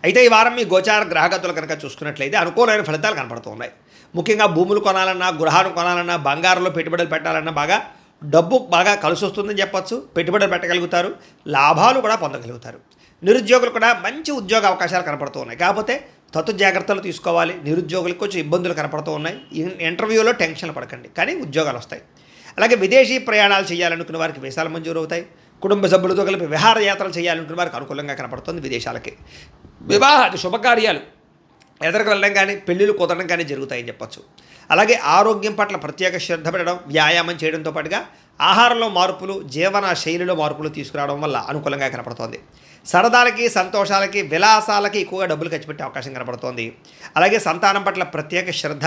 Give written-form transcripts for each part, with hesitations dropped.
అయితే ఈ వారం మీ గోచార గ్రహగతులు కనుక చూసుకున్నట్లయితే అనుకూలమైన ఫలితాలు కనపడుతూ ఉన్నాయి. ముఖ్యంగా భూములు కొనాలన్నా, గృహాలు కొనాలన్నా, బంగారంలో పెట్టుబడులు పెట్టాలన్నా డబ్బు బాగా కలిసి వస్తుందని చెప్పొచ్చు. పెట్టుబడులు పెట్టగలుగుతారు, లాభాలు కూడా పొందగలుగుతారు. నిరుద్యోగులు కూడా మంచి ఉద్యోగ అవకాశాలు కనపడుతూ ఉన్నాయి. కాకపోతే తత్తు జాగ్రత్తలు తీసుకోవాలి. నిరుద్యోగులకు కొంచెం ఇబ్బందులు కనపడుతూ ఉన్నాయి. ఇంటర్వ్యూలో టెన్షన్లు పడకండి, కానీ ఉద్యోగాలు వస్తాయి. అలాగే విదేశీ ప్రయాణాలు చేయాలనుకున్న వారికి వీసాలు మంజూరు అవుతాయి. కుటుంబ సభ్యులతో కలిపి విహారయాత్రలు చేయాలనుకున్న వారికి అనుకూలంగా కనపడుతుంది. విదేశాలకి వివాహాది శుభకార్యాలు ఎదరికి వెళ్ళడం కానీ, పెళ్ళిళ్ళు కుదరడం కానీ జరుగుతాయని చెప్పొచ్చు. అలాగే ఆరోగ్యం పట్ల ప్రత్యేక శ్రద్ధ పెట్టడం, వ్యాయామం చేయడంతో పాటుగా ఆహారంలో మార్పులు, జీవన శైలిలో మార్పులు తీసుకురావడం వల్ల అనుకూలంగా కనపడుతోంది. సరదాలకి, సంతోషాలకి, విలాసాలకి ఎక్కువగా డబ్బులు ఖర్చు పెట్టే అవకాశం కనపడుతోంది. అలాగే సంతానం పట్ల ప్రత్యేక శ్రద్ధ,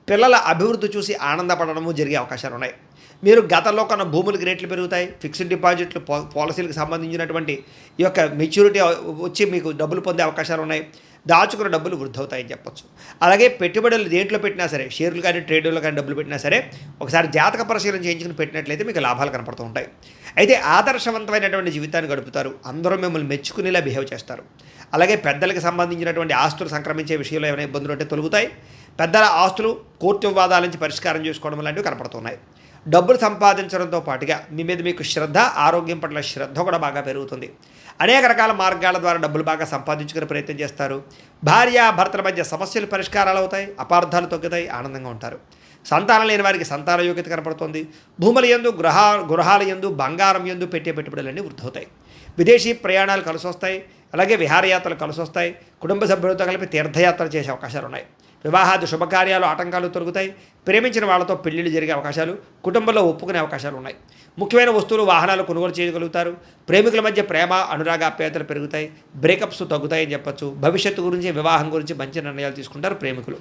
పిల్లల అభివృద్ధి చూసి ఆనందపడడము జరిగే అవకాశాలు ఉన్నాయి. మీరు గతంలో కొన్న భూములకి రేట్లు పెరుగుతాయి. ఫిక్స్డ్ డిపాజిట్లు, పాలసీలకు సంబంధించినటువంటి ఈ యొక్క మెచ్యూరిటీ వచ్చి మీకు డబ్బులు పొందే అవకాశాలు ఉన్నాయి. దాచుకున్న డబ్బులు వృద్ధి అవుతాయని చెప్పొచ్చు. అలాగే పెట్టుబడులు దేంట్లో పెట్టినా సరే, షేర్లు కానీ, ట్రేడ్లో కానీ డబ్బులు పెట్టినా సరే, ఒకసారి జాతక పరిశీలన చేయించుకుని పెట్టినట్లయితే మీకు లాభాలు కనపడుతూ ఉంటాయి. అయితే ఆదర్శవంతమైనటువంటి జీవితాన్ని గడుపుతారు. అందరూ మిమ్మల్ని మెచ్చుకునేలా బిహేవ్ చేస్తారు. అలాగే పెద్దలకు సంబంధించినటువంటి ఆస్తులు సంక్రమించే విషయంలో ఏమైనా ఇబ్బందులు ఉంటే తొలగుతాయి. పెద్దల ఆస్తులు కోర్టు వివాదాల నుంచి పరిష్కారం చేసుకోవడం లాంటివి కనపడుతున్నాయి. డబ్బులు సంపాదించడంతో పాటుగా మీ మీద మీకు శ్రద్ధ, ఆరోగ్యం పట్ల శ్రద్ధ కూడా బాగా పెరుగుతుంది. అనేక రకాల మార్గాల ద్వారా డబ్బులు బాగా సంపాదించుకునే ప్రయత్నం చేస్తారు. భార్య భర్తల మధ్య సమస్యలు పరిష్కారాలు అవుతాయి. అపార్థాలు తగ్గుతాయి. ఆనందంగా ఉంటారు. సంతానం లేని వారికి సంతాన యోగ్యత కనపడుతుంది. భూముల యందు, గృహాల యందు, బంగారం యందు పెట్టే పెట్టుబడులన్నీ వృద్ధి అవుతాయి. విదేశీ ప్రయాణాలు కలిసి వస్తాయి. అలాగే విహారయాత్రలు కలిసి వస్తాయి. కుటుంబ సభ్యులతో కలిపి తీర్థయాత్రలు చేసే అవకాశాలు ఉన్నాయి. వివాహాది శుభకార్యాలు ఆటంకాలు తొలగుతాయి. ప్రేమించిన వాళ్ళతో పెళ్లిళ్ళు జరిగే అవకాశాలు, కుటుంబంలో ఒప్పుకునే అవకాశాలు ఉన్నాయి. ముఖ్యమైన వస్తువులు, వాహనాలు కొనుగోలు చేయగలుగుతారు. ప్రేమికుల మధ్య ప్రేమ, అనురాగాప్యాయతలు పెరుగుతాయి. బ్రేకప్స్ తగ్గుతాయని చెప్పొచ్చు. భవిష్యత్తు గురించి, వివాహం గురించి మంచి నిర్ణయాలు తీసుకుంటారు ప్రేమికులు.